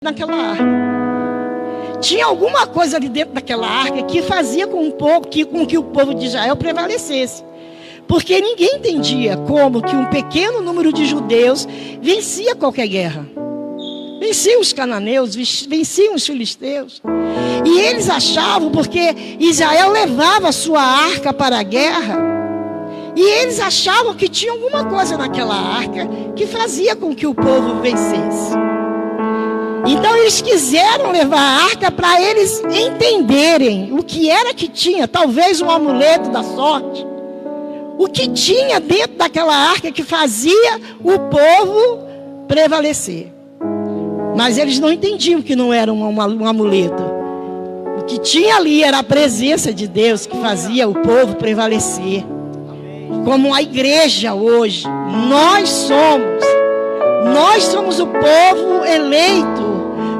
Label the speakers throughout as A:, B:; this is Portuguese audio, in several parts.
A: naquela arca. Tinha alguma coisa ali dentro daquela arca que fazia com que o povo de Israel prevalecesse. Porque ninguém entendia como que um pequeno número de judeus vencia qualquer guerra. Venciam os cananeus, venciam os filisteus. E eles achavam, porque Israel levava a sua arca para a guerra, e eles achavam que tinha alguma coisa naquela arca que fazia com que o povo vencesse. Então eles quiseram levar a arca para eles entenderem o que era que tinha, talvez um amuleto da sorte, o que tinha dentro daquela arca que fazia o povo prevalecer. Mas eles não entendiam que não era um amuleto. O que tinha ali era a presença de Deus que fazia o povo prevalecer. Como a igreja hoje, nós somos o povo eleito.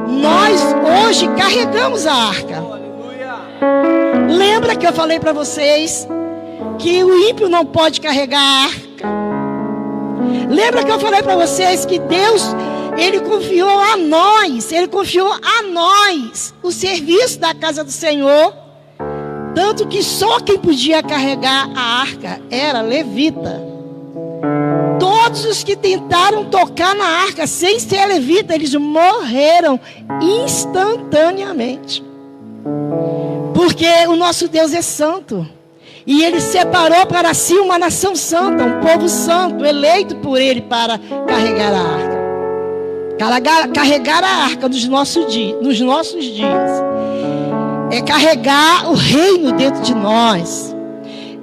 A: Nós hoje carregamos a arca. Lembra que eu falei para vocês que o ímpio não pode carregar a arca? Lembra que eu falei para vocês que Deus, Ele confiou a nós o serviço da casa do Senhor, tanto que só quem podia carregar a arca era levita. Todos os que tentaram tocar na arca sem ser levita, eles morreram instantaneamente. Porque o nosso Deus é santo. E Ele separou para si uma nação santa, um povo santo, eleito por Ele para carregar a arca. Carregar a arca nos nossos dias é carregar o reino dentro de nós,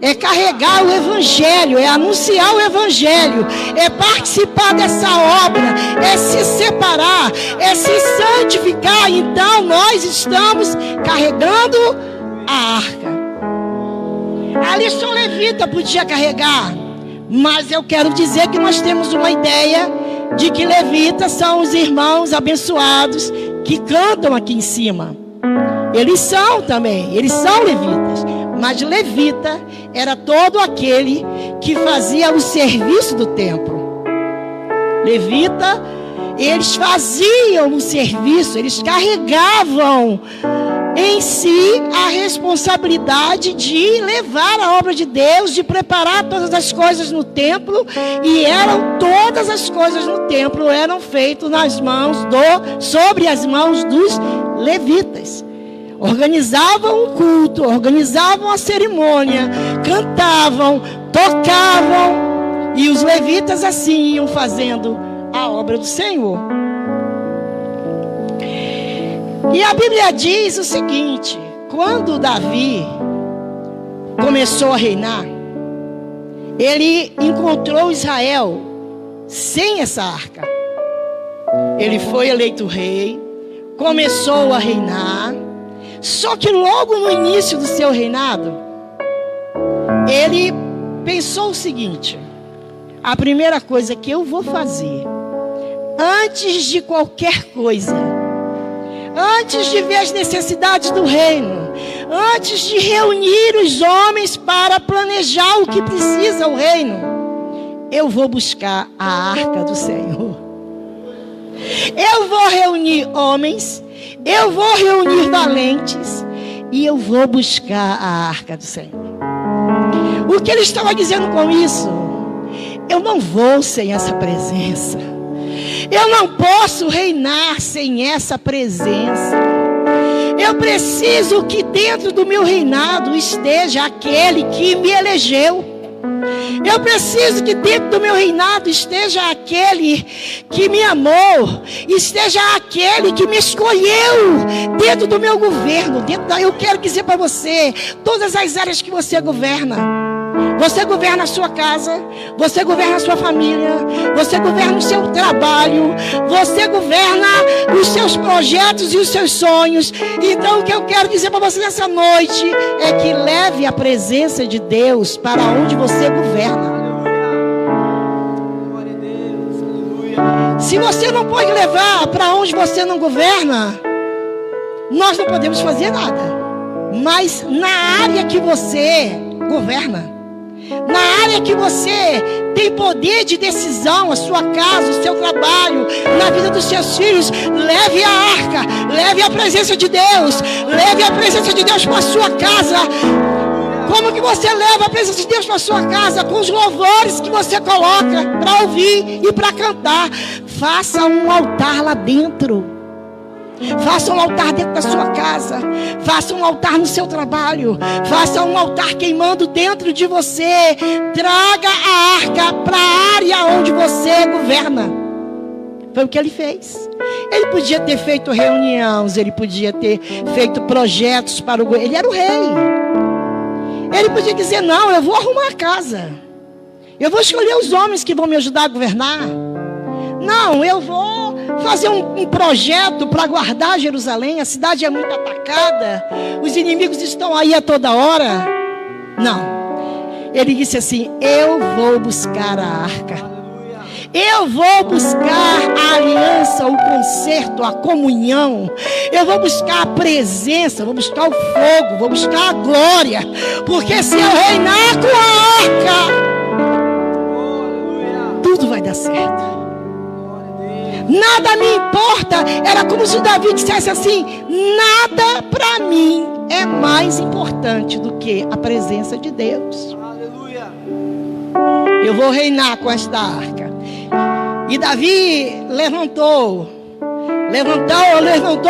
A: é carregar o evangelho, é anunciar o evangelho, é participar dessa obra, é se separar, é se santificar. Então nós estamos carregando a arca. Ali só levita podia carregar, mas eu quero dizer que nós temos uma ideia de que levitas são os irmãos abençoados que cantam aqui em cima. Eles são também, eles são levitas. Mas levita era todo aquele que fazia o serviço do templo. Levita, eles faziam o serviço, eles carregavam em si a responsabilidade de levar a obra de Deus, de preparar todas as coisas no templo, e todas as coisas no templo eram feitas sobre as mãos dos levitas. Organizavam o culto, organizavam a cerimônia, cantavam, tocavam, e os levitas assim iam fazendo a obra do Senhor. E a Bíblia diz o seguinte: quando Davi começou a reinar, ele encontrou Israel sem essa arca. Ele foi eleito rei, começou a reinar, só que logo no início do seu reinado, ele pensou o seguinte: a primeira coisa que eu vou fazer, antes de qualquer coisa, antes de ver as necessidades do reino, antes de reunir os homens para planejar o que precisa o reino, eu vou buscar a arca do Senhor. Eu vou reunir homens, eu vou reunir valentes, e eu vou buscar a arca do Senhor. O que ele estava dizendo com isso? Eu não vou sem essa presença. Eu não posso reinar sem essa presença. Eu preciso que dentro do meu reinado esteja aquele que me elegeu. Eu preciso que dentro do meu reinado esteja aquele que me amou, esteja aquele que me escolheu dentro do meu governo. Eu quero dizer para você, todas as áreas que você governa. Você governa a sua casa, você governa a sua família, você governa o seu trabalho, você governa os seus projetos e os seus sonhos. Então o que eu quero dizer para você nessa noite é que leve a presença de Deus para onde você governa. Se você não pode levar para onde você não governa, nós não podemos fazer nada. Mas na área que você governa, na área que você tem poder de decisão, a sua casa, o seu trabalho, na vida dos seus filhos. Leve a arca, leve a presença de Deus, leve a presença de Deus para a sua casa. Como que você leva a presença de Deus para a sua casa? Com os louvores que você coloca para ouvir e para cantar. Faça um altar lá dentro. Faça um altar dentro da sua casa. Faça um altar no seu trabalho. Faça um altar queimando dentro de você. Traga a arca para a área onde você governa. Foi o que ele fez. Ele podia ter feito reuniões, ele podia ter feito projetos para o governo. Ele era o rei. Ele podia dizer: não, eu vou arrumar a casa. Eu vou escolher os homens que vão me ajudar a governar. Não, eu vou fazer um projeto para guardar Jerusalém. A cidade é muito atacada. Os inimigos estão aí a toda hora. Não. Ele disse assim: eu vou buscar a arca. Eu vou buscar a aliança, o concerto, a comunhão. Eu vou buscar a presença, vou buscar o fogo, vou buscar a glória. Porque se eu reinar com a arca, tudo vai dar certo. Nada me importa. Era como se Davi dissesse assim: nada para mim é mais importante do que a presença de Deus. Eu vou reinar com esta arca. E Davi levantou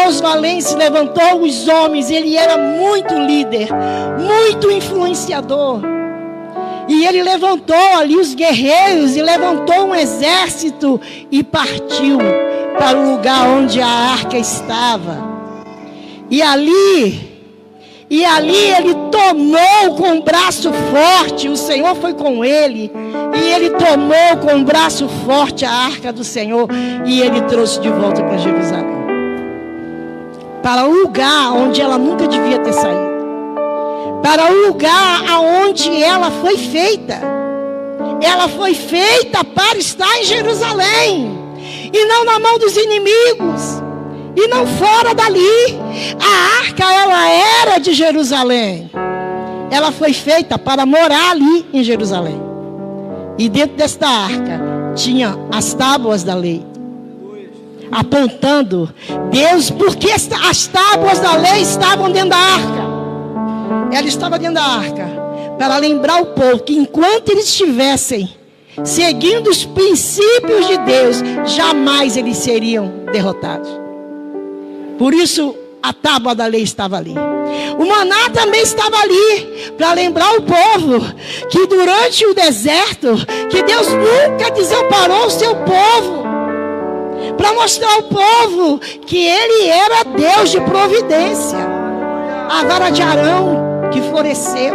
A: os valentes, levantou os homens. Ele era muito líder, muito influenciador. E ele levantou ali os guerreiros e levantou um exército e partiu para o lugar onde a arca estava. E ali ele tomou com o braço forte. O Senhor foi com ele. E ele tomou com o braço forte a arca do Senhor. E ele trouxe de volta para Jerusalém. Para o lugar onde ela nunca devia ter saído. Para o lugar aonde ela foi feita. Ela foi feita para estar em Jerusalém. E não na mão dos inimigos. E não fora dali. A arca, ela era de Jerusalém. Ela foi feita para morar ali em Jerusalém. E dentro desta arca tinha as tábuas da lei, apontando Deus, porque as tábuas da lei estavam dentro da arca. Ela estava dentro da arca para lembrar o povo que enquanto eles estivessem seguindo os princípios de Deus, jamais eles seriam derrotados. Por isso a tábua da lei estava ali. O maná também estava ali para lembrar o povo que durante o deserto, que Deus nunca desamparou o seu povo, para mostrar ao povo que Ele era Deus de providência. A vara de Arão que floresceu,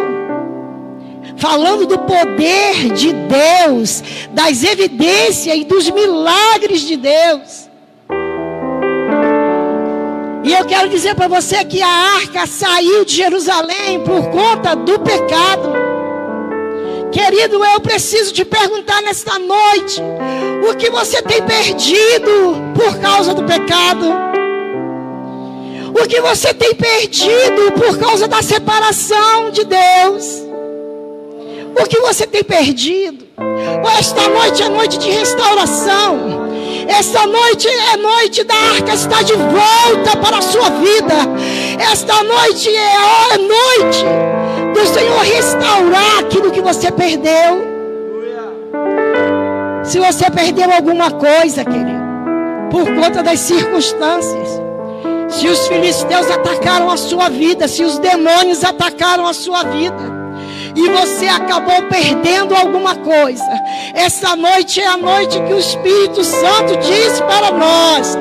A: falando do poder de Deus, das evidências e dos milagres de Deus. E eu quero dizer para você que a arca saiu de Jerusalém por conta do pecado. Querido, eu preciso te perguntar nesta noite: o que você tem perdido por causa do pecado? O que você tem perdido por causa da separação de Deus? O que você tem perdido? Esta noite é noite de restauração. Esta noite é noite da arca estar de volta para a sua vida. Esta noite é noite do Senhor restaurar aquilo que você perdeu. Se você perdeu alguma coisa, querido, por conta das circunstâncias, se os filisteus atacaram a sua vida, se os demônios atacaram a sua vida, e você acabou perdendo alguma coisa, essa noite é a noite que o Espírito Santo diz para nós: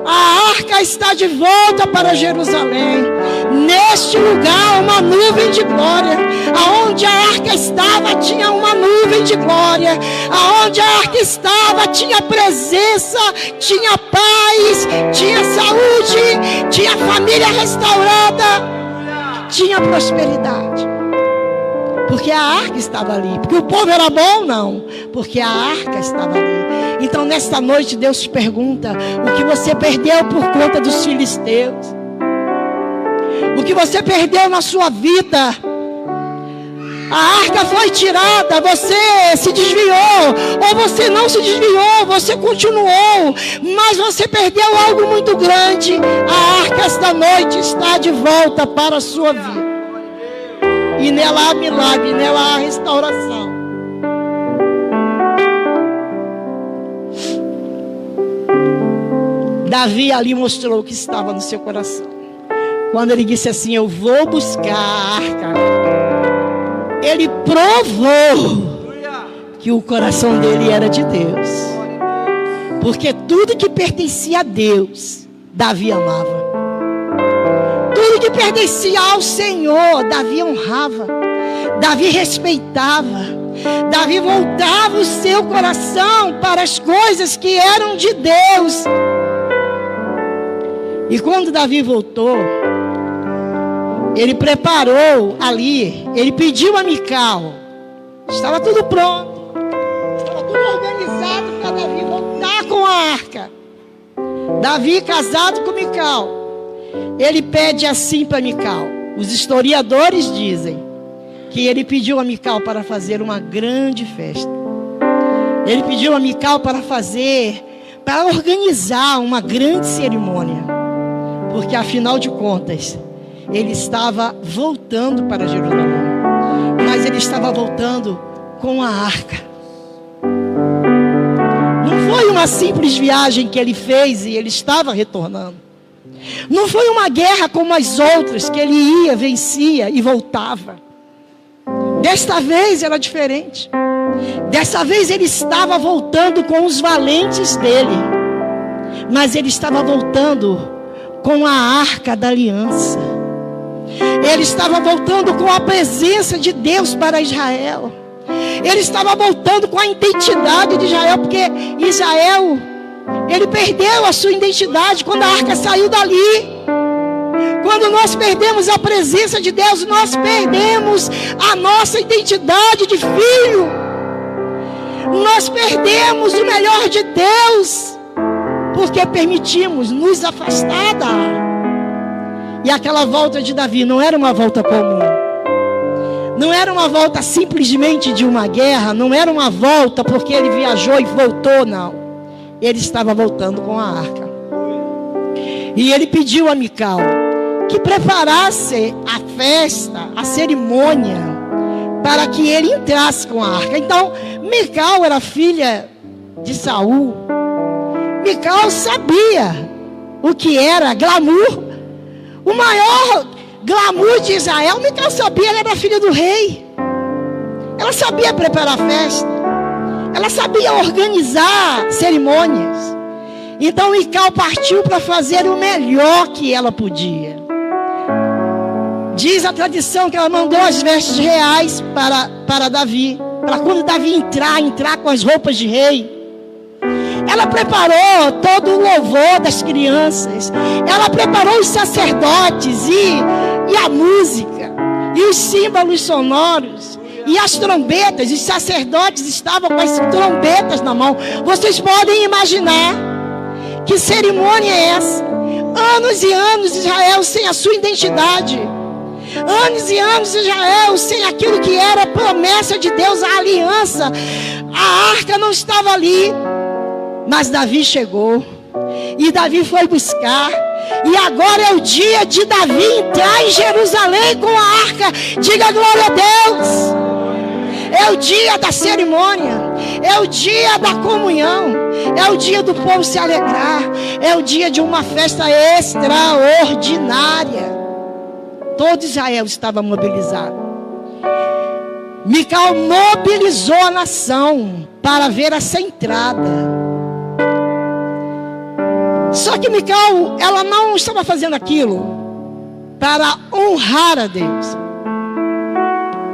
A: a arca está de volta para Jerusalém. Neste lugar, uma nuvem de glória. Aonde a arca estava, tinha uma nuvem de glória. Aonde a arca estava, tinha presença, tinha paz, tinha saúde, tinha família restaurada, tinha prosperidade. Porque a arca estava ali. Porque o povo era bom? Não. Porque a arca estava ali. Então nesta noite Deus te pergunta: o que você perdeu por conta dos filisteus? O que você perdeu na sua vida? A arca foi tirada, você se desviou, ou você não se desviou, você continuou, mas você perdeu algo muito grande. A arca esta noite está de volta para a sua vida. E nela há milagre, nela há restauração. Davi ali mostrou o que estava no seu coração. Quando ele disse assim: eu vou buscar a arca, ele provou que o coração dele era de Deus. Porque tudo que pertencia a Deus, Davi amava. Tudo que pertencia ao Senhor, Davi honrava. Davi respeitava. Davi voltava o seu coração para as coisas que eram de Deus. E quando Davi voltou, ele preparou ali, ele pediu a Mical. Estava tudo pronto, estava tudo organizado para Davi voltar com a arca. Davi casado com Mical. Ele pede assim para Mical. Os historiadores dizem que ele pediu a Mical para fazer uma grande festa. Ele pediu a Mical para organizar uma grande cerimônia. Porque afinal de contas, ele estava voltando para Jerusalém. Mas ele estava voltando com a arca. Não foi uma simples viagem que ele fez e ele estava retornando. Não foi uma guerra como as outras, que ele ia, vencia e voltava. Desta vez era diferente. Dessa vez ele estava voltando com os valentes dele. Mas ele estava voltando com a arca da aliança. Ele estava voltando com a presença de Deus para Israel. Ele estava voltando com a identidade de Israel, porque Israel, ele perdeu a sua identidade quando a arca saiu dali. Quando nós perdemos a presença de Deus, nós perdemos a nossa identidade de filho. Nós perdemos o melhor de Deus, porque permitimos nos afastar da arca. E aquela volta de Davi não era uma volta comum. Não era uma volta simplesmente de uma guerra. Não era uma volta porque ele viajou e voltou, não. Ele estava voltando com a arca. E ele pediu a Mical que preparasse a festa, a cerimônia, para que ele entrasse com a arca. Então, Mical era filha de Saul. Mical sabia o que era glamour. O maior glamour de Israel, Mical sabia, ela era filha do rei. Ela sabia preparar festa. Ela sabia organizar cerimônias. Então Mical partiu para fazer o melhor que ela podia. Diz a tradição que ela mandou as vestes reais para Davi. Para quando Davi entrar com as roupas de rei. Ela preparou todo o louvor das crianças. Ela preparou os sacerdotes e a música. E os símbolos sonoros. E as trombetas. Os sacerdotes estavam com as trombetas na mão. Vocês podem imaginar que cerimônia é essa? Anos e anos Israel sem a sua identidade. Anos e anos Israel sem aquilo que era a promessa de Deus, a aliança. A arca não estava ali. Mas Davi chegou. E Davi foi buscar. E agora é o dia de Davi entrar em Jerusalém com a arca. Diga glória a Deus. É o dia da cerimônia. É o dia da comunhão. É o dia do povo se alegrar. É o dia de uma festa extraordinária. Todo Israel estava mobilizado. Mical mobilizou a nação para ver essa entrada. Só que Mical, ela não estava fazendo aquilo para honrar a Deus.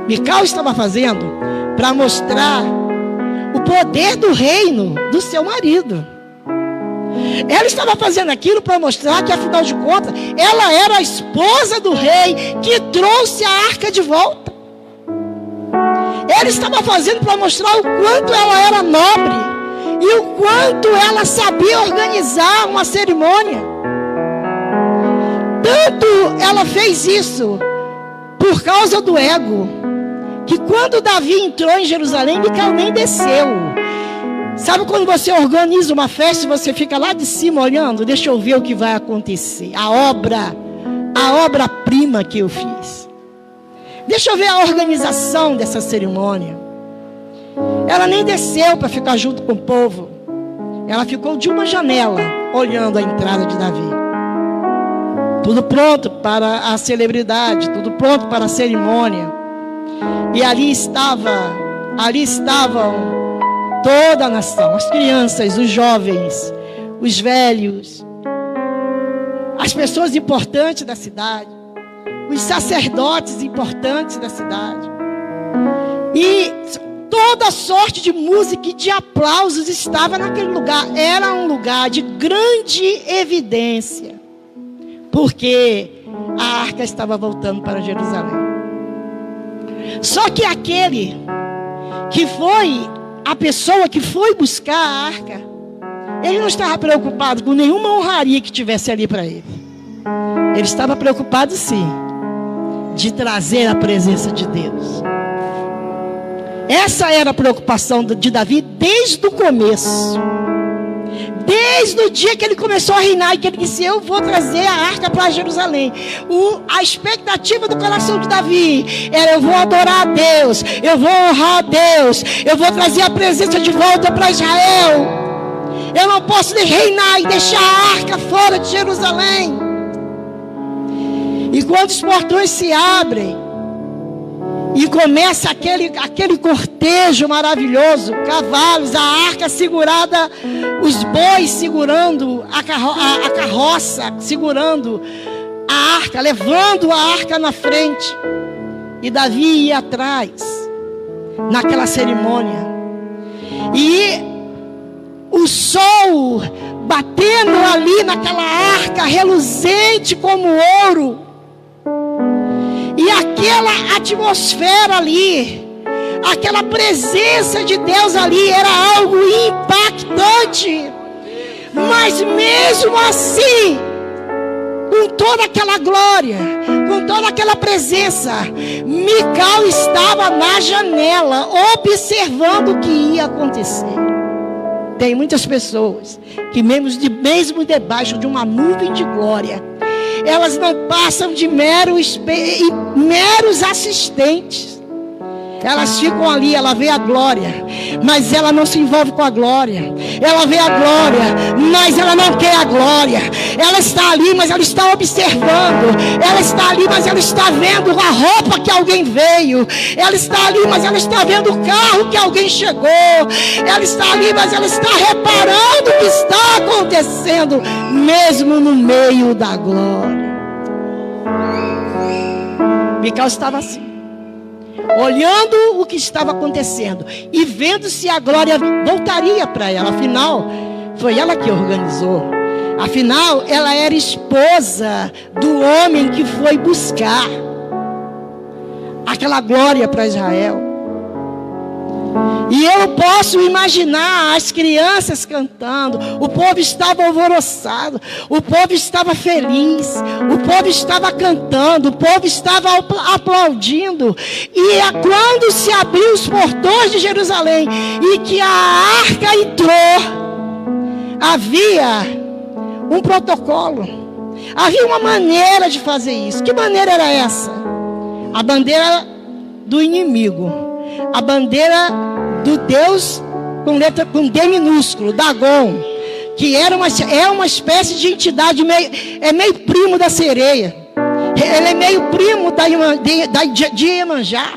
A: Mical estava fazendo para mostrar o poder do reino do seu marido. Ela estava fazendo aquilo para mostrar que, afinal de contas, ela era a esposa do rei que trouxe a arca de volta. Ela estava fazendo para mostrar o quanto ela era nobre e o quanto ela sabia organizar uma cerimônia. Tanto ela fez isso por causa do ego, que quando Davi entrou em Jerusalém, Micael nem desceu. Sabe quando você organiza uma festa e você fica lá de cima olhando? Deixa eu ver o que vai acontecer. A obra-prima que eu fiz. Deixa eu ver a organização dessa cerimônia. Ela nem desceu para ficar junto com o povo. Ela ficou de uma janela, olhando a entrada de Davi. Tudo pronto para a celebridade, tudo pronto para a cerimônia. E ali estavam toda a nação, as crianças, os jovens, os velhos, as pessoas importantes da cidade, os sacerdotes importantes da cidade. E toda sorte de música e de aplausos estava naquele lugar. Era um lugar de grande evidência, porque a arca estava voltando para Jerusalém. Só que aquele que foi, a pessoa que foi buscar a arca, ele não estava preocupado com nenhuma honraria que tivesse ali para ele. Ele estava preocupado sim, de trazer a presença de Deus. Essa era a preocupação de Davi desde o começo. Desde o dia que ele começou a reinar e que ele disse: eu vou trazer a arca para Jerusalém. A expectativa do coração de Davi era: eu vou adorar a Deus, eu vou honrar a Deus, eu vou trazer a presença de volta para Israel. Eu não posso reinar e deixar a arca fora de Jerusalém. E quando os portões se abrem e começa aquele cortejo maravilhoso, cavalos, a arca segurada, os bois segurando a carroça, segurando a arca, levando a arca na frente. E Davi ia atrás, naquela cerimônia. E o sol batendo ali naquela arca, reluzente como ouro. E aquela atmosfera ali, aquela presença de Deus ali era algo impactante. Mas mesmo assim, com toda aquela glória, com toda aquela presença, Micael estava na janela, observando o que ia acontecer. Tem muitas pessoas que mesmo debaixo de uma nuvem de glória, elas não passam de meros assistentes. Elas ficam ali, ela vê a glória, mas ela não se envolve com a glória. Ela vê a glória, mas ela não quer a glória. Ela está ali, mas ela está observando. Ela está ali, mas ela está vendo a roupa que alguém veio. Ela está ali, mas ela está vendo o carro que alguém chegou. Ela está ali, mas ela está reparando o que está acontecendo, mesmo no meio da glória. Micael estava assim, olhando o que estava acontecendo e vendo se a glória voltaria para ela. Afinal, foi ela que organizou. Afinal, ela era esposa do homem que foi buscar aquela glória para Israel. E eu posso imaginar as crianças cantando. O povo estava alvoroçado, o povo estava feliz, o povo estava cantando, o povo estava aplaudindo. E quando se abriu os portões de Jerusalém e que a arca entrou, havia um protocolo, havia uma maneira de fazer isso. Que maneira era essa? A bandeira do inimigo, a bandeira do Deus com D minúsculo, Dagon, que é uma espécie de entidade, meio primo da sereia. Ele é meio primo de Iemanjá,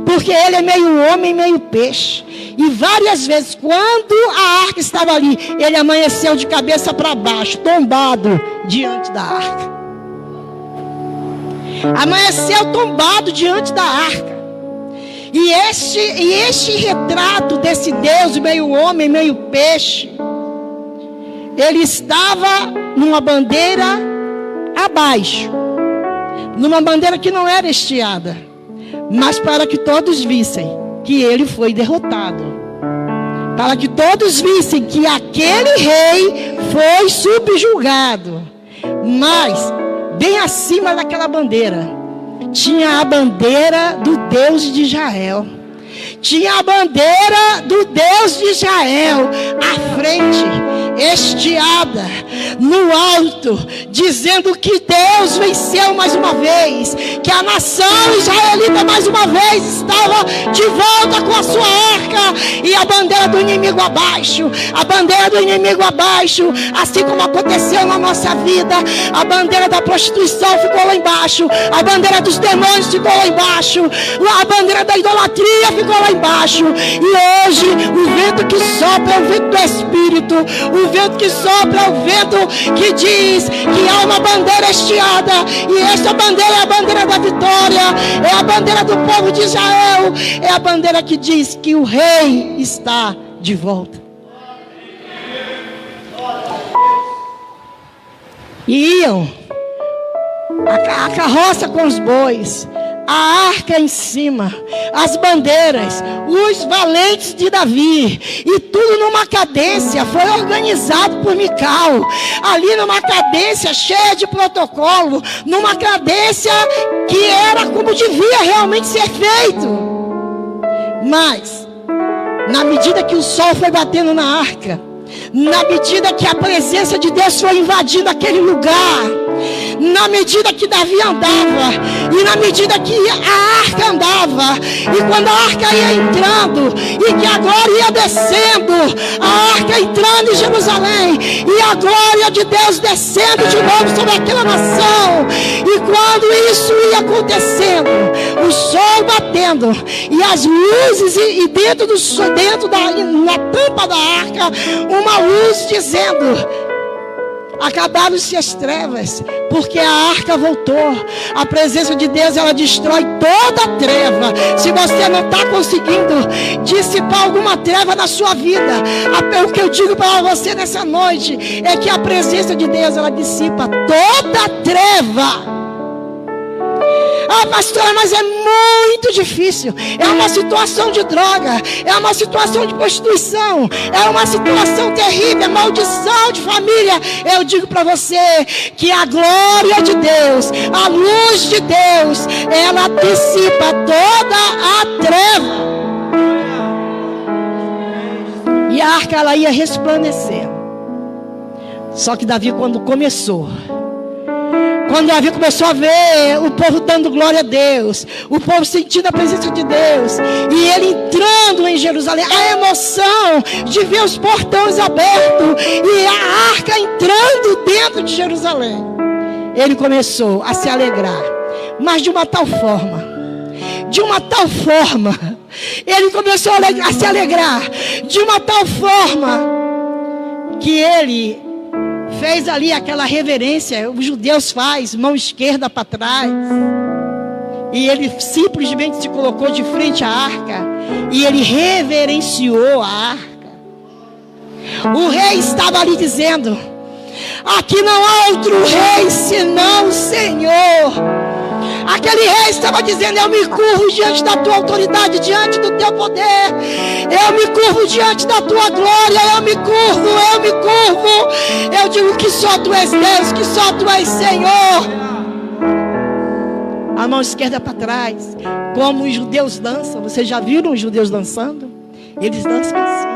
A: porque ele é meio homem, meio peixe. E várias vezes, quando a arca estava ali, ele amanheceu de cabeça para baixo, tombado diante da arca. Amanheceu tombado diante da arca. E este retrato desse Deus, meio homem, meio peixe, ele estava numa bandeira abaixo, numa bandeira que não era estiada, mas para que todos vissem que ele foi derrotado, para que todos vissem que aquele rei foi subjugado. Mas bem acima daquela bandeira tinha a bandeira do Deus de Israel. Tinha a bandeira do Deus de Israel à frente, estiada no alto, dizendo que Deus venceu mais uma vez, que a nação israelita mais uma vez estava de volta com a sua arca, e a bandeira do inimigo abaixo, a bandeira do inimigo abaixo, assim como aconteceu na nossa vida. A bandeira da prostituição ficou lá embaixo, a bandeira dos demônios ficou lá embaixo, a bandeira da idolatria ficou lá embaixo, e hoje o vento que sopra é o vento do Espírito, o vento que sopra é o vento que diz que há uma bandeira estiada, e essa bandeira é a bandeira da vitória, é a bandeira do povo de Israel, é a bandeira que diz que o rei está de volta. E iam a carroça com os bois, a arca em cima, as bandeiras, os valentes de Davi, e tudo numa cadência. Foi organizado por Mical, ali numa cadência cheia de protocolo, numa cadência que era como devia realmente ser feito. Mas na medida que o sol foi batendo na arca, na medida que a presença de Deus foi invadindo aquele lugar, na medida que Davi andava, e na medida que a arca andava, e quando a arca ia entrando, e que a glória ia descendo, a arca entrando em Jerusalém, e a glória de Deus descendo de novo sobre aquela nação, e quando isso ia acontecendo, o sol batendo, e as luzes, e dentro na tampa da arca, uma luz dizendo: acabaram-se as trevas, porque a arca voltou. A presença de Deus, ela destrói toda a treva. Se você não está conseguindo dissipar alguma treva na sua vida, o que eu digo para você nessa noite é que a presença de Deus, ela dissipa toda a treva. Ah, pastora, mas é muito difícil. É uma situação de droga, é uma situação de prostituição, é uma situação terrível, é maldição de família. Eu digo para você que a glória de Deus, a luz de Deus, ela dissipa toda a treva. E a arca, ela ia resplandecer. Só que Davi, quando Davi começou a ver o povo dando glória a Deus, o povo sentindo a presença de Deus, e ele entrando em Jerusalém, a emoção de ver os portões abertos e a arca entrando dentro de Jerusalém, ele começou a se alegrar, mas de uma tal forma, ele começou a se alegrar de uma tal forma que ele fez ali aquela reverência. Os judeus fazem, mão esquerda para trás, e ele simplesmente se colocou de frente à arca, e ele reverenciou a arca. O rei estava ali dizendo: aqui não há outro rei senão o Senhor. Aquele rei estava dizendo: eu me curvo diante da tua autoridade, diante do teu poder, eu me curvo diante da tua glória, eu me curvo. Eu digo que só tu és Deus, que só tu és Senhor. A mão esquerda para trás, como os judeus dançam. Vocês já viram os judeus dançando? Eles dançam assim,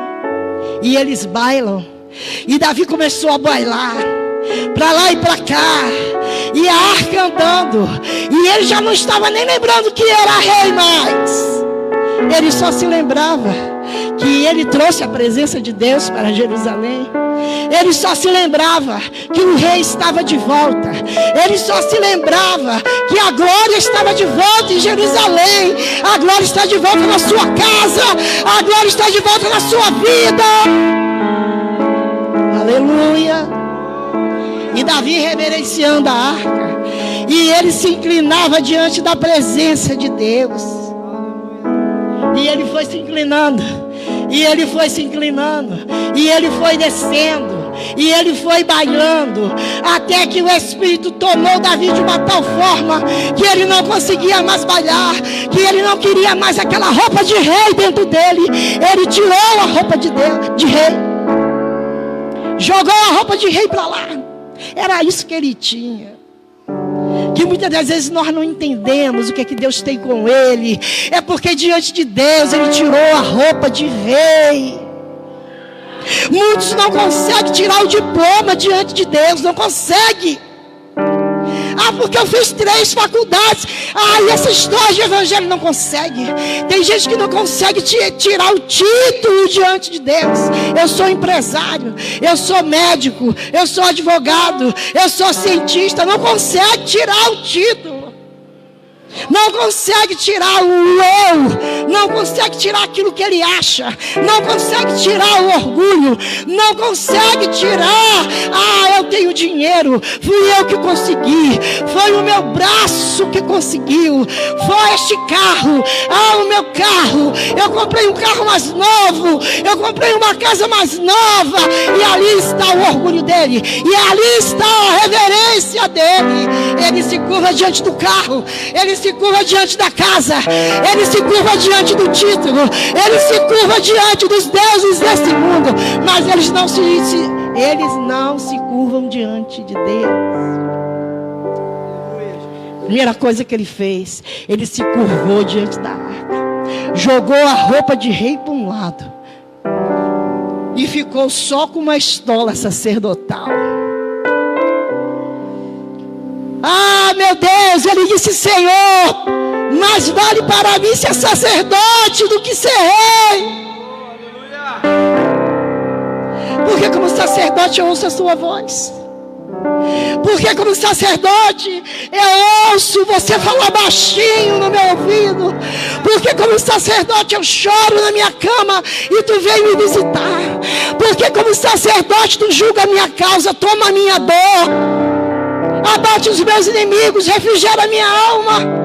A: e eles bailam. E Davi começou a bailar para lá e para cá, e a arca andando, e ele já não estava nem lembrando que era rei mais. Ele só se lembrava que ele trouxe a presença de Deus para Jerusalém. Ele só se lembrava que o rei estava de volta. Ele só se lembrava que a glória estava de volta em Jerusalém. A glória está de volta na sua casa, a glória está de volta na sua vida. Aleluia. E Davi reverenciando a arca, e ele se inclinava diante da presença de Deus, e ele foi se inclinando, e ele foi se inclinando, e ele foi descendo, e ele foi bailando, até que o Espírito tomou Davi de uma tal forma que ele não conseguia mais bailar, que ele não queria mais aquela roupa de rei dentro dele. Ele tirou a roupa de rei, jogou a roupa de rei para lá. Era isso que ele tinha. Que muitas das vezes nós não entendemos o que é que Deus tem com ele. É porque diante de Deus ele tirou a roupa de rei. Muitos não conseguem tirar o diploma diante de Deus, não conseguem. Ah, porque eu fiz 3 faculdades. Ah, e essa história de evangelho não consegue. Tem gente que não consegue tirar o título diante de Deus. Eu sou empresário, eu sou médico, eu sou advogado, eu sou cientista. Não consegue tirar o título. Não consegue tirar o eu, não consegue tirar aquilo que ele acha, não consegue tirar o orgulho, não consegue tirar, eu tenho dinheiro, fui eu que consegui, foi o meu braço que conseguiu, foi este carro, o meu carro, eu comprei um carro mais novo, eu comprei uma casa mais nova, e ali está o orgulho dele, e ali está a reverência dele. Ele se curva diante do carro, ele se curva diante da casa, ele se curva diante do título, ele se curva diante dos deuses desse mundo, mas eles não se curvam diante de Deus. Primeira coisa que ele fez, ele se curvou diante da arca, jogou a roupa de rei para um lado e ficou só com uma estola sacerdotal. Meu Deus, ele disse: Senhor, mais vale para mim ser sacerdote do que ser rei. Porque como sacerdote eu ouço a sua voz. Porque como sacerdote eu ouço você falar baixinho no meu ouvido. Porque como sacerdote eu choro na minha cama e tu vem me visitar. Porque como sacerdote tu julga a minha causa, toma a minha dor, abate os meus inimigos, refrigera a minha alma.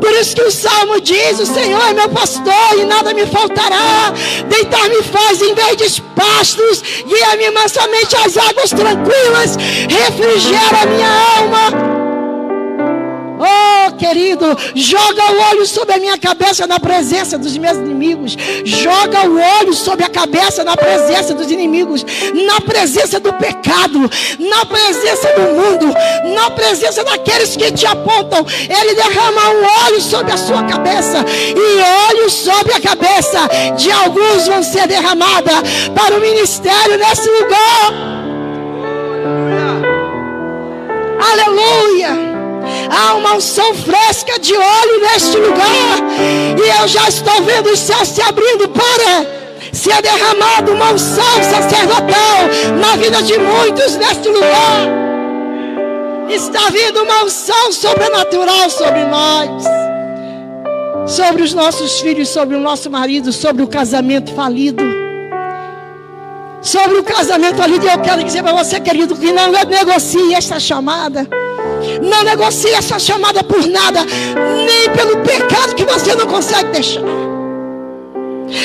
A: Por isso que o Salmo diz: o Senhor é meu pastor e nada me faltará. Deitar-me faz em verdes pastos, guia-me mansamente às águas tranquilas, refrigera a minha alma. Oh, querido, joga o óleo sobre a minha cabeça na presença dos meus inimigos. Joga o óleo sobre a cabeça na presença dos inimigos, na presença do pecado, na presença do mundo, na presença daqueles que te apontam. Ele derrama um óleo sobre a sua cabeça, e óleo sobre a cabeça de alguns vão ser derramada para o ministério nesse lugar. Aleluia. Há uma unção fresca de óleo neste lugar, e eu já estou vendo os céus se abrindo para ser derramado uma unção sacerdotal na vida de muitos neste lugar. Está vindo uma unção sobrenatural sobre nós, sobre os nossos filhos, sobre o nosso marido, sobre o casamento falido. Sobre o casamento falido, eu quero dizer para você, querido, que não negocie esta chamada. Não negocie essa chamada por nada, nem pelo pecado que você não consegue deixar.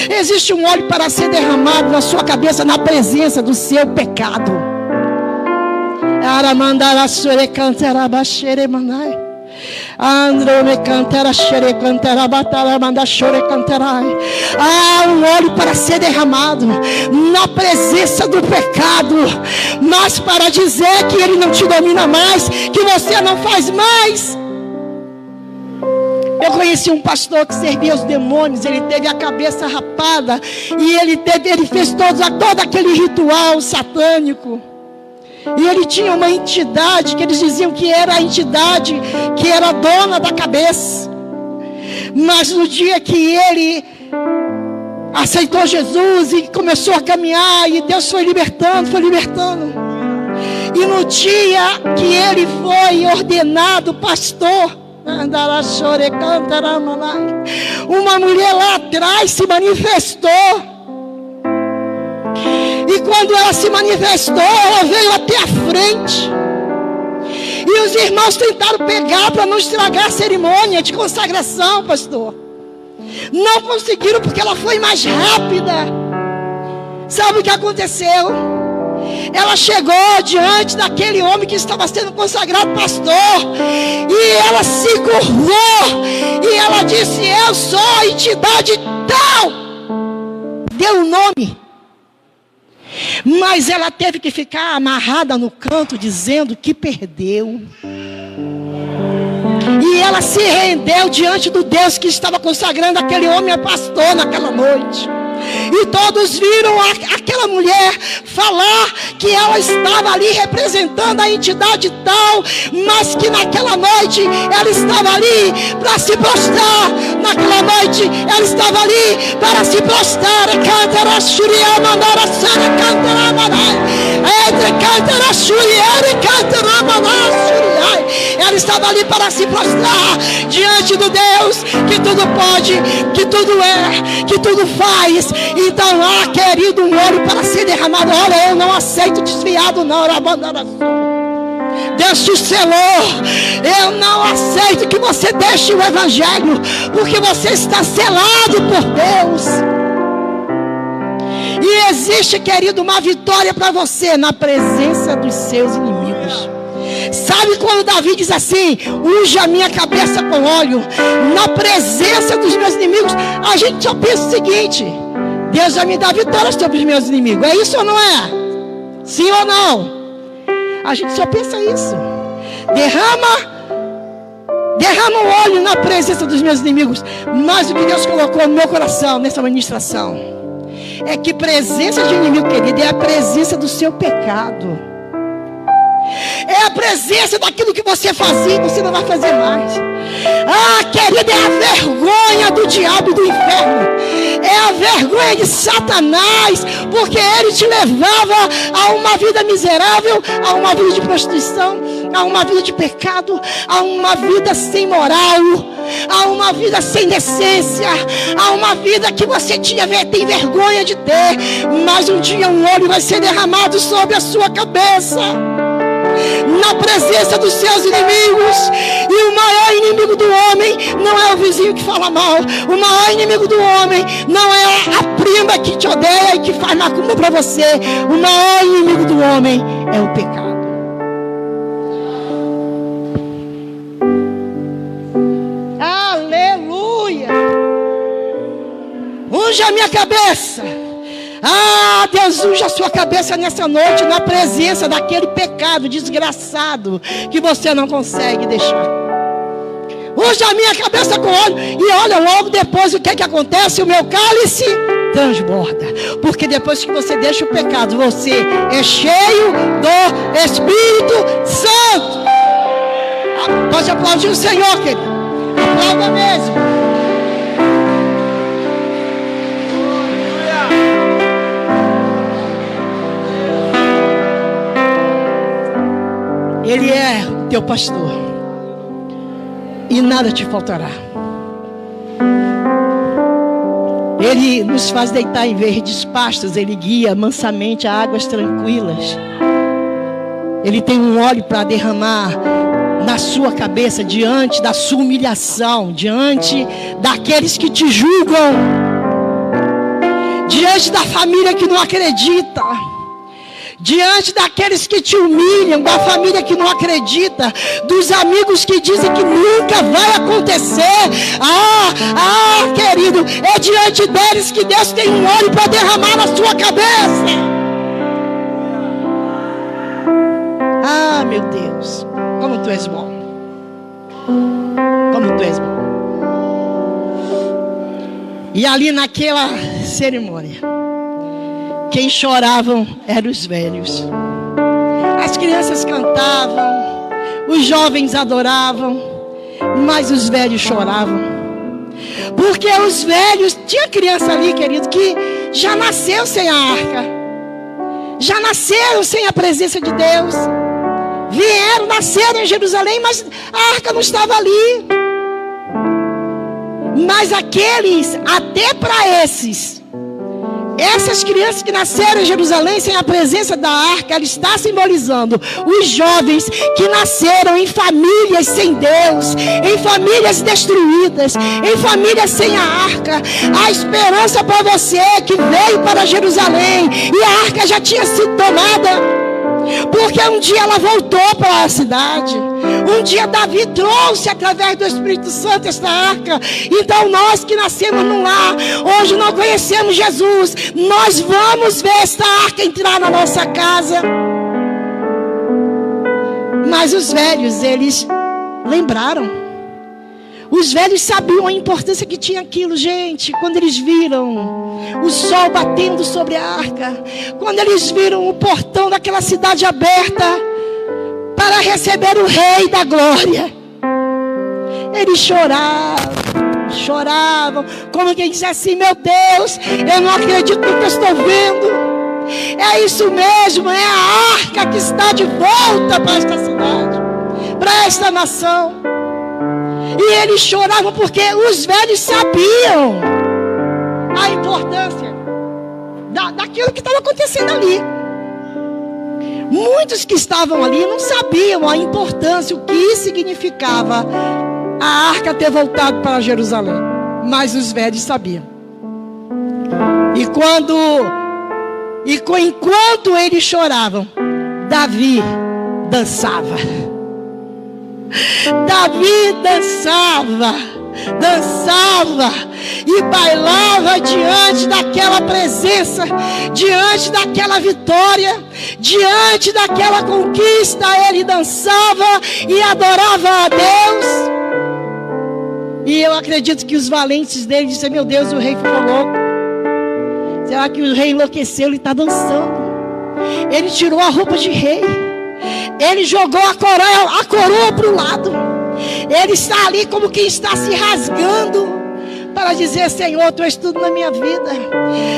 A: Existe um óleo para ser derramado na sua cabeça na presença do seu pecado. Há um óleo para ser derramado na presença do pecado, mas para dizer que ele não te domina mais, que você não faz mais. Eu conheci um pastor que servia aos demônios. Ele teve a cabeça rapada e ele fez todo aquele ritual satânico. E ele tinha uma entidade que eles diziam que era a entidade que era dona da cabeça. Mas no dia que ele aceitou Jesus e começou a caminhar, e Deus foi libertando. E no dia que ele foi ordenado pastor, uma mulher lá atrás se manifestou. E quando ela se manifestou, ela veio até a frente. E os irmãos tentaram pegar para não estragar a cerimônia de consagração, pastor. Não conseguiram, porque ela foi mais rápida. Sabe o que aconteceu? Ela chegou diante daquele homem que estava sendo consagrado pastor, e ela se curvou, e ela disse: eu sou a entidade tal. Deu um nome. mas ela teve que ficar amarrada no canto, dizendo que perdeu. E ela se rendeu diante do Deus que estava consagrando aquele homem a pastor naquela noite. E todos viram aquela mulher falar que ela estava ali representando a entidade tal, mas que naquela noite ela estava ali para se prostrar. Naquela noite ela estava ali para se prostrar. Ela estava ali para se prostrar diante do Deus que tudo pode, que tudo é, que tudo faz. Então, querido, um ouro para ser derramado. Olha, eu não aceito desviado, não. Deus te selou. Eu não aceito que você deixe o evangelho, porque você está selado por Deus. E existe, querido, uma vitória para você na presença dos seus inimigos. Sabe quando Davi diz assim: unge a minha cabeça com óleo na presença dos meus inimigos? A gente só pensa o seguinte: Deus vai me dar vitória sobre os meus inimigos. É isso ou não é? Sim ou não? A gente só pensa isso. Derrama o óleo na presença dos meus inimigos. Mas o que Deus colocou no meu coração nessa ministração é que presença de inimigo, querido, é a presença do seu pecado. É a presença daquilo que você fazia e você não vai fazer mais. Querido, é a vergonha do diabo e do inferno. É a vergonha de Satanás, porque ele te levava a uma vida miserável, a uma vida de prostituição, a uma vida de pecado, a uma vida sem moral, a uma vida sem decência, a uma vida que você tem vergonha de ter. Mas um dia um óleo vai ser derramado sobre a sua cabeça, na presença dos seus inimigos. E o maior inimigo do homem não é o vizinho que fala mal. O maior inimigo do homem não é a prima que te odeia e que faz macumba para você. O maior inimigo do homem é o pecado. Aleluia. Unge a minha cabeça. Deus unge a sua cabeça nessa noite, na presença daquele pecado desgraçado que você não consegue deixar. Unge a minha cabeça com óleo. E olha, logo depois o que é que acontece? O meu cálice transborda. Porque depois que você deixa o pecado, você é cheio do Espírito Santo. Pode aplaudir o Senhor, querido. Aplauda mesmo. Ele é teu pastor e nada te faltará. Ele nos faz deitar em verdes pastos. Ele guia mansamente a águas tranquilas. Ele tem um óleo para derramar na sua cabeça diante da sua humilhação, diante daqueles que te julgam, diante da família que não acredita, diante daqueles que te humilham, da família que não acredita, dos amigos que dizem que nunca vai acontecer. Querido, é diante deles que Deus tem um óleo para derramar na sua cabeça. Meu Deus, como tu és bom. Como tu és bom. E ali naquela cerimônia, quem choravam eram os velhos. As crianças cantavam, os jovens adoravam, mas os velhos choravam. Porque os velhos, tinha criança ali, querido, que já nasceu sem a arca, já nasceram sem a presença de Deus. Nasceram em Jerusalém, mas a arca não estava ali. Mas até para essas crianças que nasceram em Jerusalém sem a presença da arca, ela está simbolizando os jovens que nasceram em famílias sem Deus, em famílias destruídas, em famílias sem a arca. A esperança para você que veio para Jerusalém e a arca já tinha sido tomada. Porque um dia ela voltou para a cidade. Um dia Davi trouxe através do Espírito Santo esta arca. Então nós que nascemos num lar, hoje não conhecemos Jesus, nós vamos ver esta arca entrar na nossa casa. Mas os velhos, eles lembraram. Os velhos sabiam a importância que tinha aquilo, gente. Quando eles viram o sol batendo sobre a arca, quando eles viram o portão daquela cidade aberta para receber o Rei da Glória, eles choravam, como quem disse assim: meu Deus, eu não acredito no que eu estou vendo. É isso mesmo, é a arca que está de volta para esta cidade, para esta nação. E eles choravam porque os velhos sabiam a importância daquilo que estava acontecendo ali. Muitos que estavam ali não sabiam a importância, o que significava a arca ter voltado para Jerusalém. Mas os velhos sabiam. Enquanto eles choravam, Davi dançava. Davi dançava e bailava diante daquela presença, diante daquela vitória, diante daquela conquista. Ele dançava e adorava a Deus. E eu acredito que os valentes dele disseram: meu Deus, o rei ficou louco. Será que o rei enlouqueceu? Ele está dançando. Ele tirou a roupa de rei. Ele jogou a coroa para o lado. Ele está ali como quem está se rasgando para dizer: Senhor, Tu és tudo na minha vida.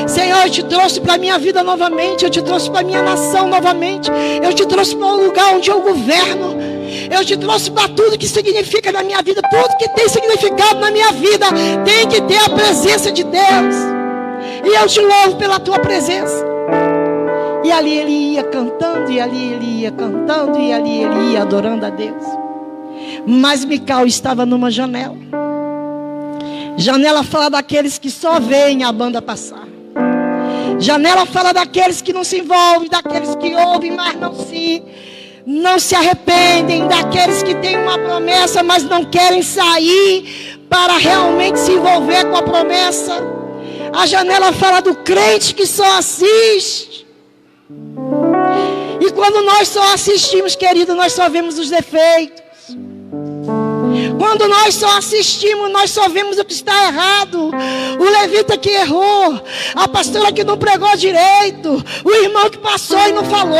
A: Senhor, eu te trouxe para a minha vida novamente. Eu te trouxe para a minha nação novamente. Eu te trouxe para o lugar onde eu governo. Eu te trouxe para tudo que significa na minha vida. Tudo que tem significado na minha vida tem que ter a presença de Deus. E eu te louvo pela Tua presença. E ali ele ia cantando, e ali ele ia cantando, e ali ele ia adorando a Deus. Mas Mical estava numa janela. Janela fala daqueles que só veem a banda passar. Janela fala daqueles que não se envolvem, daqueles que ouvem, mas não se arrependem, daqueles que têm uma promessa, mas não querem sair para realmente se envolver com a promessa. A janela fala do crente que só assiste. E quando nós só assistimos, querido, nós só vemos os defeitos. Quando nós só assistimos, nós só vemos o que está errado. O levita que errou, a pastora que não pregou direito, o irmão que passou e não falou,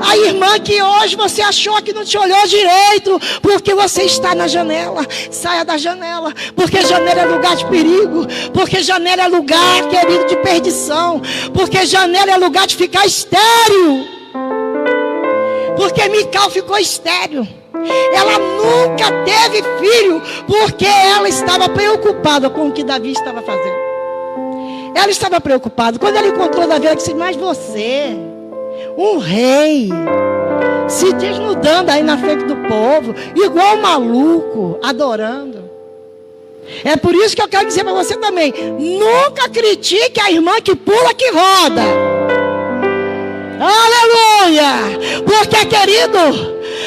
A: a irmã que hoje você achou que não te olhou direito, porque você está na janela. Saia da janela, porque janela é lugar de perigo, porque janela é lugar, querido, de perdição, porque janela é lugar de ficar estéril. Porque Mical ficou estéril. Ela nunca teve filho, porque ela estava preocupada com o que Davi estava fazendo. Ela estava preocupada. Quando ela encontrou Davi, ela disse: mas você, um rei, se desnudando aí na frente do povo, igual um maluco, adorando. É por isso que eu quero dizer para você também: nunca critique a irmã que pula, que roda. Aleluia! Porque, querido,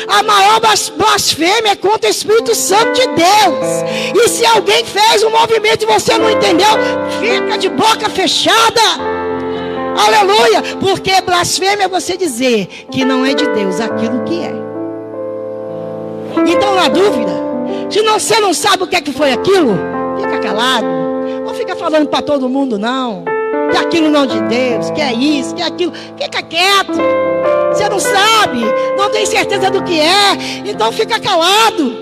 A: a maior blasfêmia é contra o Espírito Santo de Deus. E se alguém fez um movimento e você não entendeu, fica de boca fechada. Aleluia! Porque blasfêmia é você dizer que não é de Deus aquilo que é. Então, na dúvida, se você não sabe o que é que foi aquilo, fica calado. Não fica falando para todo mundo, não. Que aquilo não é de Deus, que é isso, que é aquilo. Fica quieto. Você não sabe, não tem certeza do que é, então fica calado.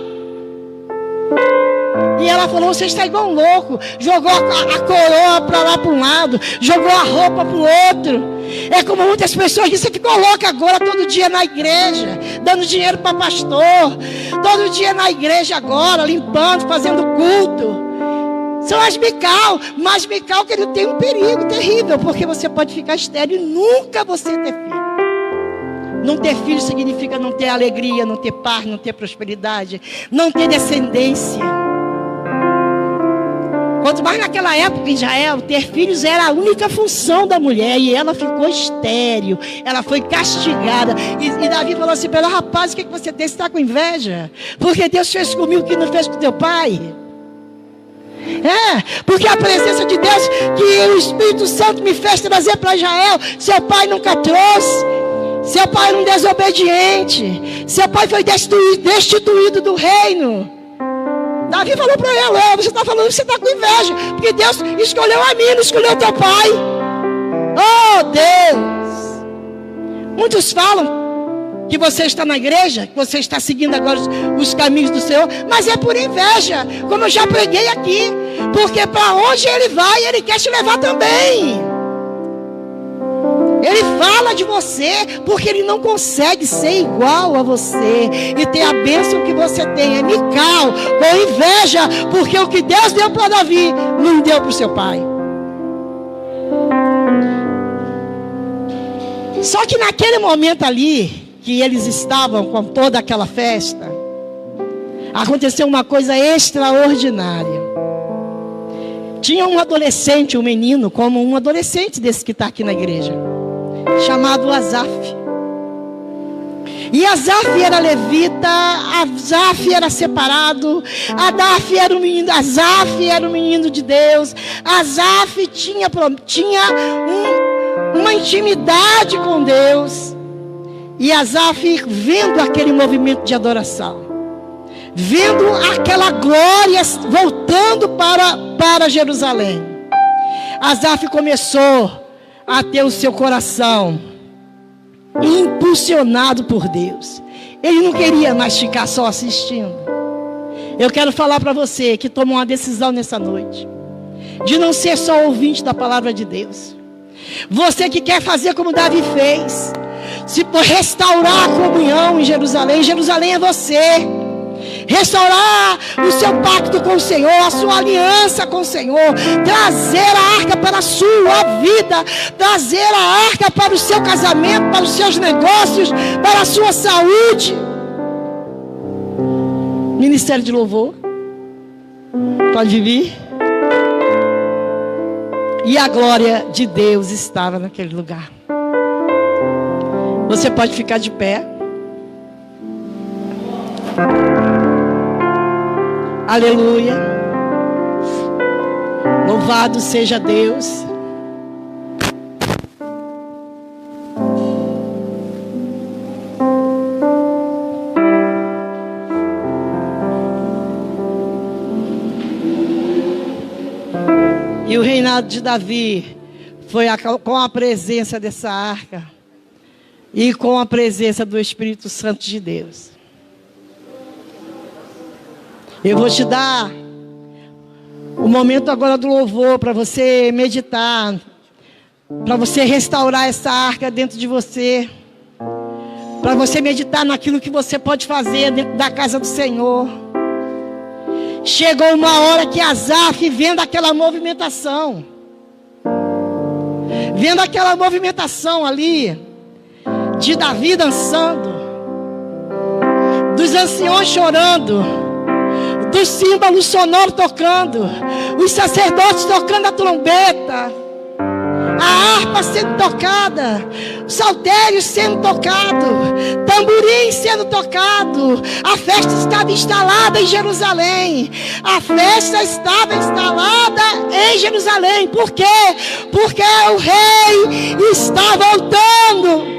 A: E ela falou: você está igual um louco. Jogou a coroa para lá para um lado, jogou a roupa para o outro. É como muitas pessoas dizem: você ficou louca agora, todo dia na igreja, dando dinheiro para pastor, todo dia na igreja agora, limpando, fazendo culto. São as Mical, mas Mical, que ele tem um perigo terrível, porque você pode ficar estéril e nunca você ter filho. Não ter filho significa não ter alegria, não ter paz, não ter prosperidade, não ter descendência. Quanto mais naquela época em Israel, ter filhos era a única função da mulher. E ela ficou estéril. Ela foi castigada. E Davi falou assim para ela: rapaz, o que você tem? Você está com inveja? Porque Deus fez comigo o que não fez com teu pai. Porque a presença de Deus que o Espírito Santo me fez trazer para Israel, seu pai nunca trouxe. Seu pai era um desobediente. Seu pai foi destituído do reino. Davi falou para ela: você está falando que você está com inveja, porque Deus escolheu a mim, não escolheu teu pai. Oh Deus! Muitos falam que você está na igreja, que você está seguindo agora os caminhos do Senhor, mas é por inveja, como eu já preguei aqui, porque para onde Ele vai, Ele quer te levar também. Ele fala de você, porque Ele não consegue ser igual a você e ter a bênção que você tem. É Mical, com inveja, porque o que Deus deu para Davi, não deu para o seu pai. Só que naquele momento ali, que eles estavam com toda aquela festa, aconteceu uma coisa extraordinária. Tinha um adolescente, um menino, como um adolescente desse que está aqui na igreja, chamado Asaf. E Asaf era levita, Asaf era separado, Asaf era um menino de Deus, Asaf tinha uma intimidade com Deus. E Asaf, vendo aquele movimento de adoração, vendo aquela glória voltando para Jerusalém, Asaf começou a ter o seu coração impulsionado por Deus. Ele não queria mais ficar só assistindo. Eu quero falar para você que tomou uma decisão nessa noite, de não ser só ouvinte da palavra de Deus. Você que quer fazer como Davi fez, se restaurar a comunhão em Jerusalém. Jerusalém é você. Restaurar o seu pacto com o Senhor, a sua aliança com o Senhor, trazer a arca para a sua vida, trazer a arca para o seu casamento, para os seus negócios, para a sua saúde. Ministério de louvor, pode vir. E a glória de Deus estava naquele lugar. Você pode ficar de pé. Aleluia. Louvado seja Deus. E o reinado de Davi foi com a presença dessa arca e com a presença do Espírito Santo de Deus. Eu vou te dar o momento agora do louvor para você meditar, para você restaurar essa arca dentro de você, para você meditar naquilo que você pode fazer dentro da casa do Senhor. Chegou uma hora que Asaf, vendo aquela movimentação ali, de Davi dançando, dos anciões chorando, dos símbolos sonoros tocando, os sacerdotes tocando a trombeta, a harpa sendo tocada, o saltério sendo tocado, tamborim sendo tocado. A festa estava instalada em Jerusalém. A festa estava instalada em Jerusalém. Por quê? Porque o rei está voltando.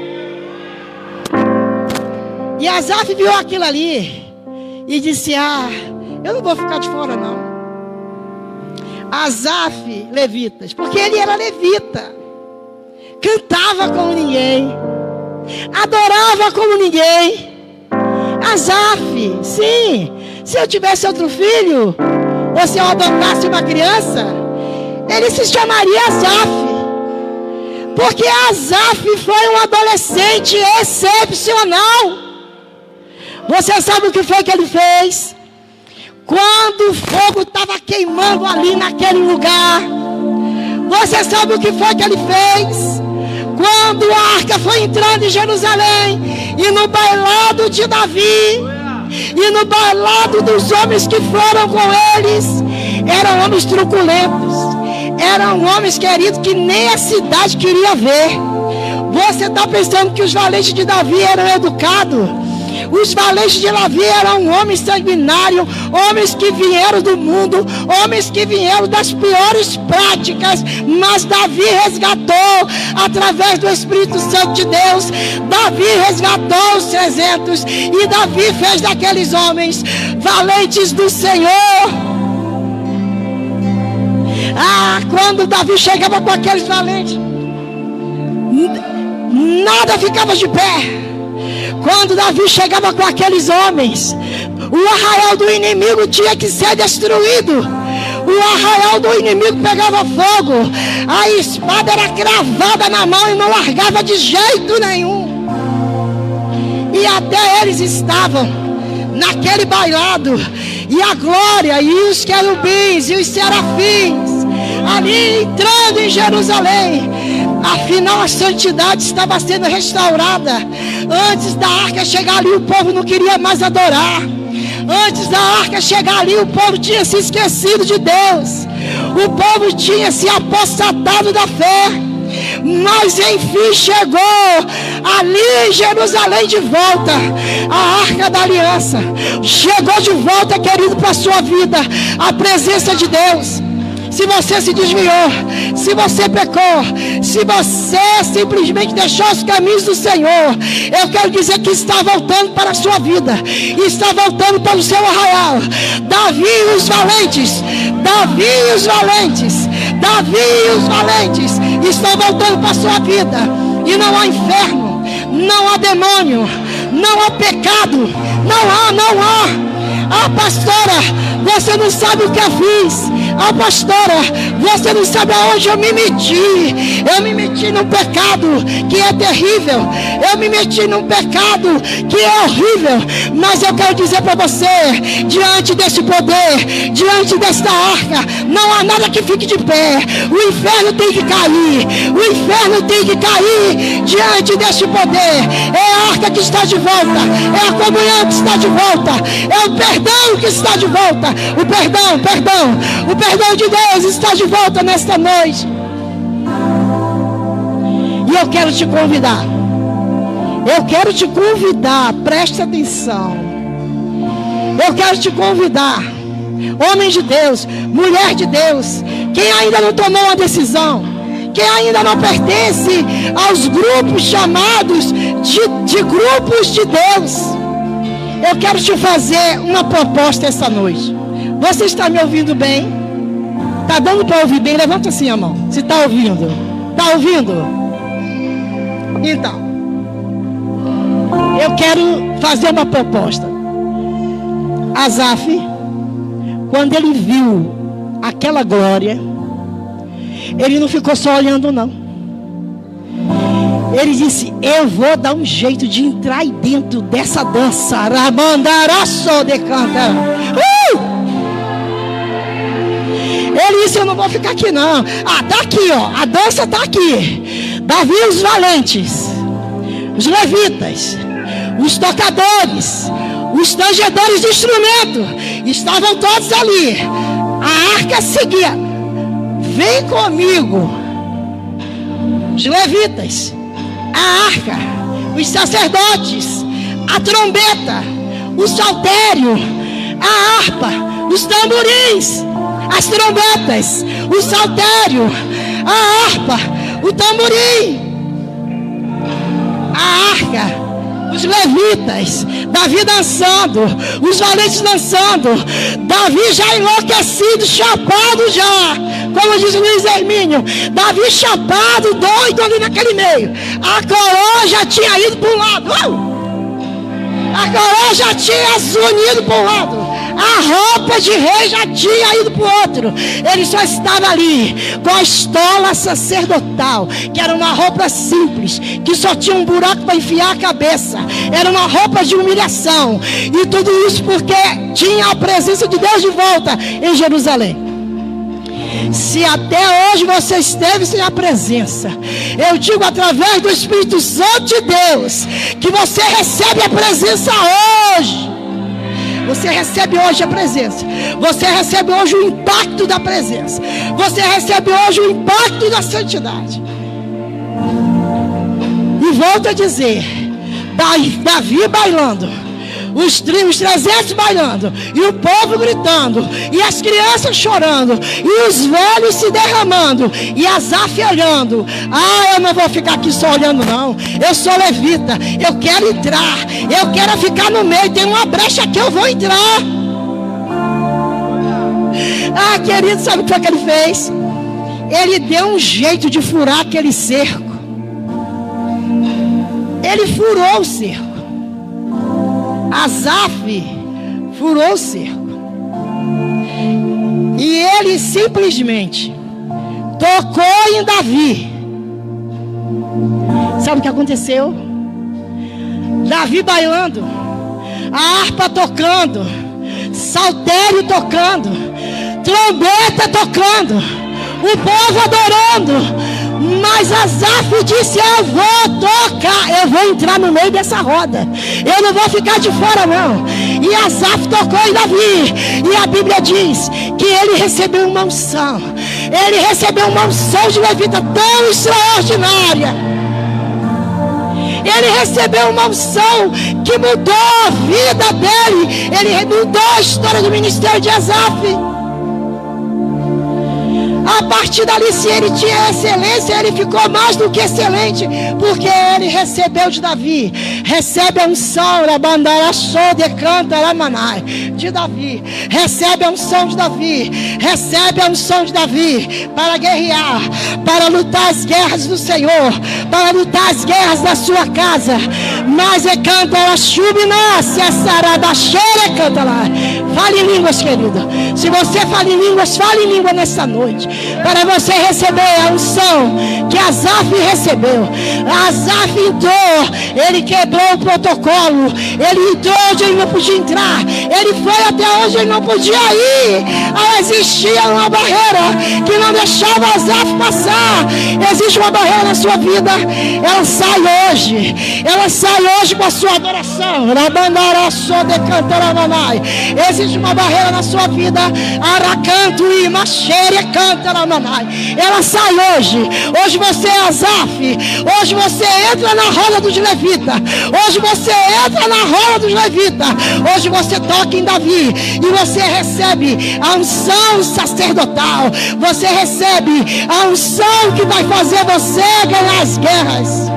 A: E Asaf viu aquilo ali e disse: eu não vou ficar de fora não. Asaf, levitas, porque ele era levita, cantava como ninguém, adorava como ninguém. Asaf, sim, se eu tivesse outro filho, ou se eu adotasse uma criança, ele se chamaria Asaf, porque Asaf foi um adolescente excepcional. Você sabe o que foi que ele fez? Quando o fogo estava queimando ali naquele lugar, você sabe o que foi que ele fez? Quando a arca foi entrando em Jerusalém, e no bailado de Davi, e no bailado dos homens que foram com eles, Eram homens truculentos. Eram homens, queridos, que nem a cidade queria ver. Você está pensando que os valentes de Davi eram educados? Os valentes de Davi eram homens sanguinários, homens que vieram do mundo, homens que vieram das piores práticas, mas Davi resgatou através do Espírito Santo de Deus. Davi resgatou os 300 e Davi fez daqueles homens valentes do Senhor. Quando Davi chegava com aqueles valentes, nada ficava de pé. Quando Davi chegava com aqueles homens, o arraial do inimigo tinha que ser destruído. O arraial do inimigo pegava fogo. A espada era cravada na mão e não largava de jeito nenhum. E até eles estavam naquele bailado, e a glória, e os querubins, e os serafins ali entrando em Jerusalém. Afinal, a santidade estava sendo restaurada. Antes da arca chegar ali, o povo não queria mais adorar. Antes da arca chegar ali, o povo tinha se esquecido de Deus. O povo tinha se apostatado da fé. Mas enfim chegou ali em Jerusalém de volta a arca da aliança. Chegou de volta, querido, para a sua vida a presença de Deus. Se você se desviou, se você pecou, se você simplesmente deixou os caminhos do Senhor, eu quero dizer que está voltando para a sua vida, está voltando para o seu arraial. Davi e os valentes, Davi e os valentes, Davi e os valentes estão voltando para a sua vida. E não há inferno, não há demônio, não há pecado, não há. Pastora, você não sabe o que eu fiz. Pastora, você não sabe aonde eu me meti. Eu me meti num pecado que é terrível. Eu me meti num pecado que é horrível. Mas eu quero dizer para você, diante desse poder, diante desta arca, não há nada que fique de pé. O inferno tem que cair. O inferno tem que cair diante deste poder. É a arca que está de volta. É a comunhão que está de volta. É o perdão que está de volta. O perdão de Deus está de volta nesta noite. E eu quero te convidar. Preste atenção. Eu quero te convidar, homem de Deus, mulher de Deus, quem ainda não tomou uma decisão, quem ainda não pertence aos grupos chamados de grupos de Deus, eu quero te fazer uma proposta essa noite. Você está me ouvindo bem? Está dando para ouvir bem? Levanta assim a mão. Se está ouvindo. Está ouvindo? Então, eu quero fazer uma proposta. Asaf, quando ele viu aquela glória, ele não ficou só olhando, não. Ele disse: eu vou dar um jeito de entrar aí dentro dessa dança. Ramandaraço de canta. Ele disse: eu não vou ficar aqui não. Tá aqui, ó. A dança tá aqui. Davi e os valentes, os levitas, os tocadores, os tangedores de instrumento, estavam todos ali. A arca seguia. Vem comigo. Os levitas, a arca, os sacerdotes, a trombeta, o saltério, a harpa, os tamborins, as trombetas, o saltério, a harpa, o tamborim, a arca, os levitas, Davi dançando, os valentes dançando, Davi já enlouquecido, chapado já, como diz Luiz Hermínio, Davi chapado, doido ali naquele meio. A coroa já tinha ido para um lado, a coroa já tinha zunido para um lado, a roupa de rei já tinha ido para o outro. Ele só estava ali com a estola sacerdotal, que era uma roupa simples, que só tinha um buraco para enfiar a cabeça. Era uma roupa de humilhação. E tudo isso porque tinha a presença de Deus de volta em Jerusalém. Se até hoje você esteve sem a presença, eu digo através do Espírito Santo de Deus, que você recebe a presença hoje. você recebe hoje a presença. Você recebe hoje o impacto da presença. Você recebe hoje o impacto da santidade. E volto a dizer, Davi bailando, os 300 bailando, e o povo gritando, e as crianças chorando, e os velhos se derramando, e Asaf olhando. Ah, eu não vou ficar aqui só olhando não. Eu sou levita, eu quero entrar, eu quero ficar no meio. Tem uma brecha aqui, eu vou entrar. Ah, querido, sabe o que foi que ele fez? Ele deu um jeito de furar aquele cerco. Ele furou o cerco. Asaf furou o cerco. E ele simplesmente tocou em Davi. Sabe o que aconteceu? Davi bailando, a harpa tocando, saltério tocando, trombeta tocando, o povo adorando. Mas Asaf disse: eu vou tocar, eu vou entrar no meio dessa roda, eu não vou ficar de fora não. E Asaf tocou em Davi. E a Bíblia diz que ele recebeu uma unção. Ele recebeu uma unção de levita tão extraordinária. Ele recebeu uma unção que mudou a vida dele. Ele mudou a história do ministério de Asaf. A partir dali, se ele tinha excelência, ele ficou mais do que excelente, porque ele recebeu de Davi. Recebe a unção de Davi. Recebe a unção de Davi. Recebe a unção de Davi para guerrear, para lutar as guerras do Senhor, para lutar as guerras da sua casa. Mas canta a chubina, se a sarada cheira, canta lá. Fale em línguas, querido. Se você fala em línguas, fale em língua nessa noite, para você receber a unção que Asaf recebeu. Asaf entrou, ele quebrou o protocolo, ele entrou onde ele não podia entrar, ele foi até onde ele não podia ir. Existia uma barreira que não deixava Asaf passar. Existe uma barreira na sua vida, ela sai hoje com a sua adoração. Existe uma barreira na sua vida, aracanto e machere canta na manai. Ela sai hoje. Hoje você é Asaf. Hoje você entra na roda dos levitas. Hoje você entra na roda dos levitas. Hoje você toca em Davi e você recebe a unção sacerdotal. Você recebe a unção que vai fazer você ganhar as guerras.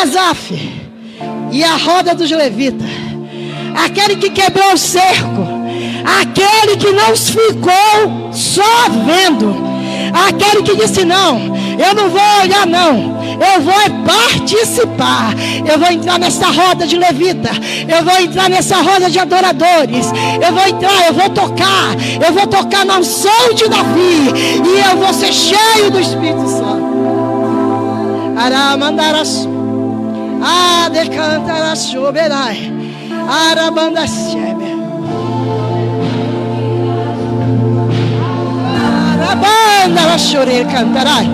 A: Asaf e a roda dos levitas, aquele que quebrou o cerco, aquele que não ficou só vendo, aquele que disse: não, eu não vou olhar não, eu vou participar, eu vou entrar nessa roda de levita, eu vou entrar nessa roda de adoradores, eu vou entrar, eu vou tocar na unção de Davi, e eu vou ser cheio do Espírito Santo. Aramandaras, decantaras choberai, arabandas chebe, arabandaras chore cantarai.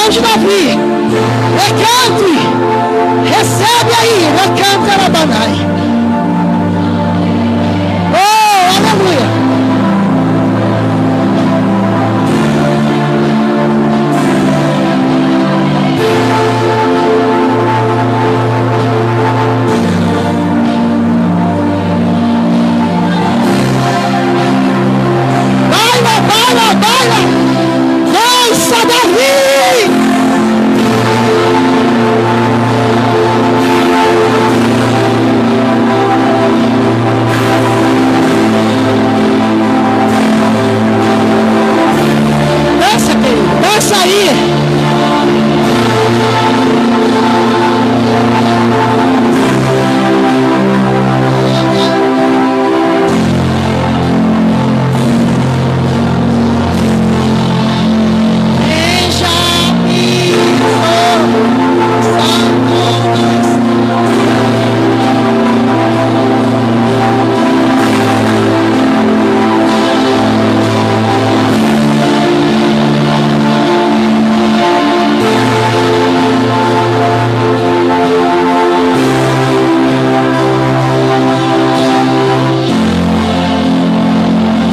A: De Davi, recante, recebe aí, recanta na banai. Oh, aleluia. Baila, baila, baila, dança Davi.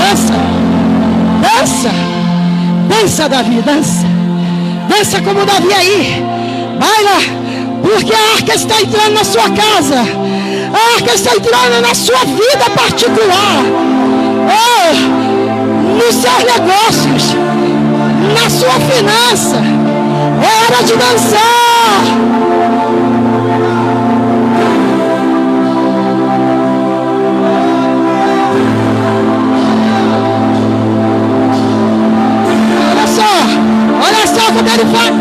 A: dança, dança, dança, Davi, dança, dança como Davi aí, vai lá, porque a arca está entrando na sua casa, a arca está entrando na sua vida particular, nos seus negócios, na sua finança. É hora de dançar. Olha só como ele faz.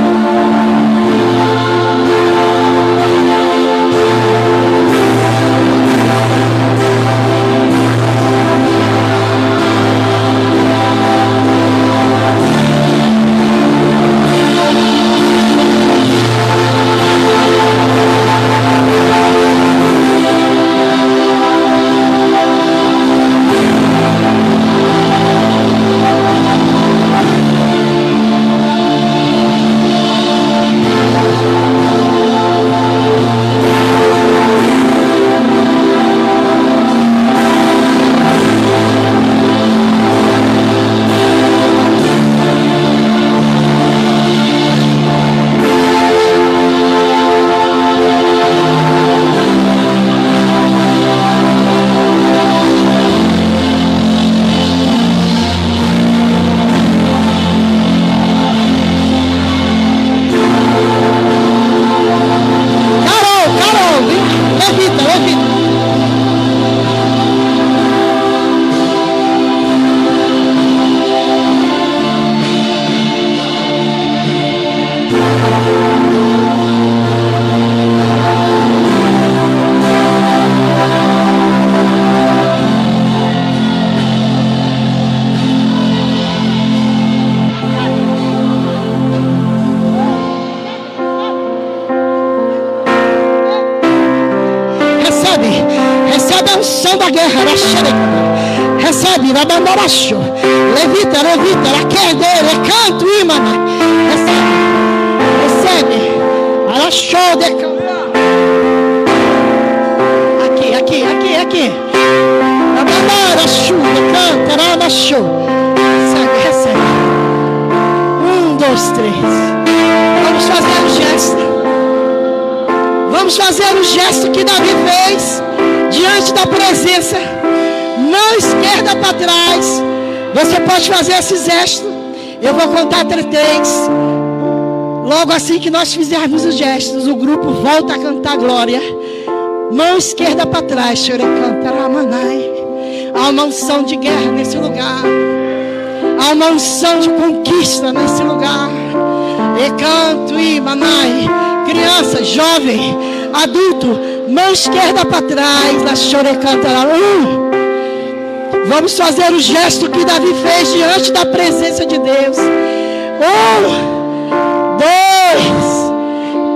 A: Recebe, vai mandar baixo. Levita, quer canto, imana. Recebe. Arachou de aqui. Vai mandar baixo, canta, arachou. Recebe. 1, 2, 3. Vamos fazer o gesto. Vamos fazer o gesto que Davi fez diante da presença. Mão esquerda para trás. Você pode fazer esse gesto. Eu vou contar até 3. Logo assim que nós fizermos os gestos, o grupo volta a cantar glória. Mão esquerda para trás. Chore cantará manai. Há uma unção de guerra nesse lugar. Há uma unção de conquista nesse lugar. E canto e manai. Criança, jovem, adulto, mão esquerda para trás. La chore cantará. Vamos fazer o gesto que Davi fez diante da presença de Deus. 1, 2,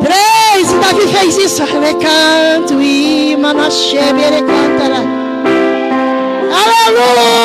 A: 3. E Davi fez isso. Recanto e manaxebe, recantará. Aleluia!